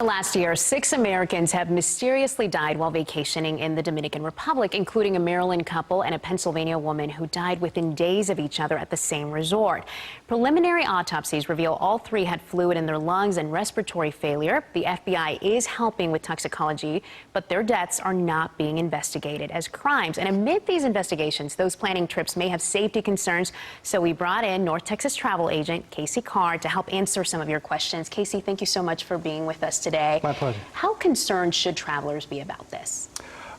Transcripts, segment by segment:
Last year, 6 Americans have mysteriously died while vacationing in the Dominican Republic, including a Maryland couple and a Pennsylvania woman who died within days of each other at the same resort. Preliminary autopsies reveal all 3 had fluid in their lungs and respiratory failure. The FBI is helping with toxicology, but their deaths are not being investigated as crimes. And amid these investigations, those planning trips may have safety concerns. So we brought in North Texas travel agent Casey Carr to help answer some of your questions. Casey, thank you so much for being with us today. My pleasure. How concerned should travelers be about this?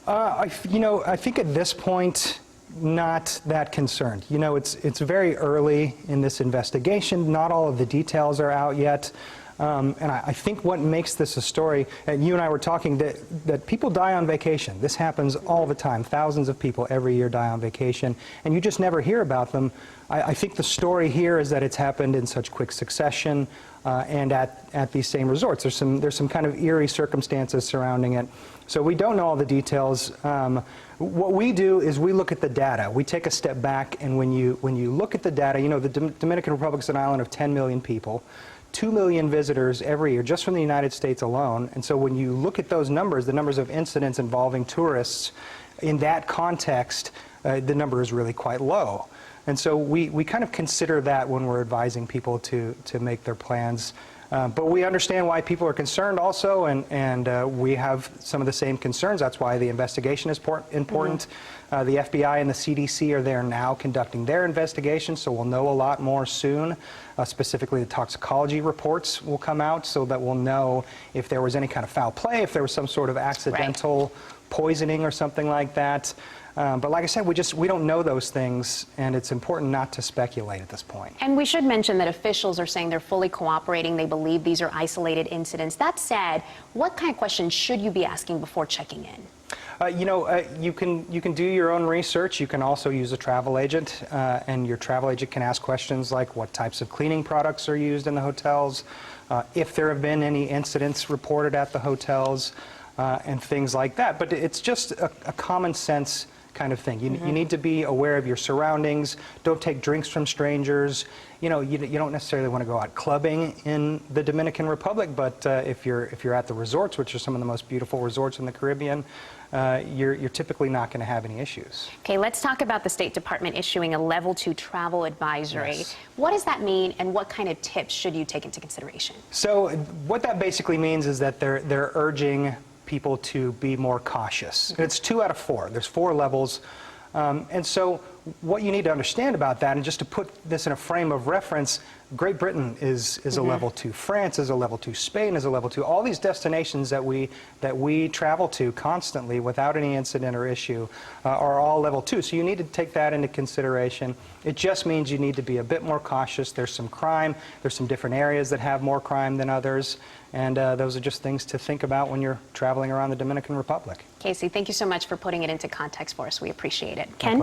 I think at this point, not that concerned. It's very early in this investigation. Not all of the details are out yet. And I think what makes this a story, and you and I were talking, that people die on vacation. This happens all the time. Thousands of people every year die on vacation, and you just never hear about them. I think the story here is that it's happened in such quick succession and at these same resorts. There's some kind of eerie circumstances surrounding it. So we don't know all the details. What we do is we look at the data. We take a step back, and when you look at the data, the Dominican Republic is an island of 10 million people. 2 million visitors every year just from the United States alone. And so when you look at those numbers, the numbers of incidents involving tourists, in that context, the number is really quite low. And so we kind of consider that when we're advising people to make their plans. But we understand why people are concerned also, and we have some of the same concerns. That's why the investigation is important. The FBI and the CDC are there now conducting their investigation, so we'll know a lot more soon. Specifically, the toxicology reports will come out so that we'll know if there was any kind of foul play, if there was some sort of accidental poisoning or something like that. But like I said, we don't know those things, and it's important not to speculate at this point. And we should mention that officials are saying they're fully cooperating. They believe these are isolated incidents. That said, what kind of questions should you be asking before checking in? You can do your own research. You can also use a travel agent, and your travel agent can ask questions like what types of cleaning products are used in the hotels, if there have been any incidents reported at the hotels, and things like that. But it's just a common sense kind of thing. You need to be aware of your surroundings. Don't take drinks from strangers. You don't necessarily want to go out clubbing in the Dominican Republic, but if you're at the resorts, which are some of the most beautiful resorts in the Caribbean, you're typically not going to have any issues. Okay, let's talk about the State Department issuing a Level 2 travel advisory. Yes. What does that mean, and what kind of tips should you take into consideration? So what that basically means is that they're urging people to be more cautious. It's 2 out of 4. There's 4 levels. And so what you need to understand about that, and just to put this in a frame of reference, Great Britain is a Level 2. France is a Level 2. Spain is a Level 2. All these destinations that we travel to constantly without any incident or issue are all Level 2. So you need to take that into consideration. It just means you need to be a bit more cautious. There's some crime. There's some different areas that have more crime than others. And those are just things to think about when you're traveling around the Dominican Republic. Casey, thank you so much for putting it into context for us. We appreciate it. Ken?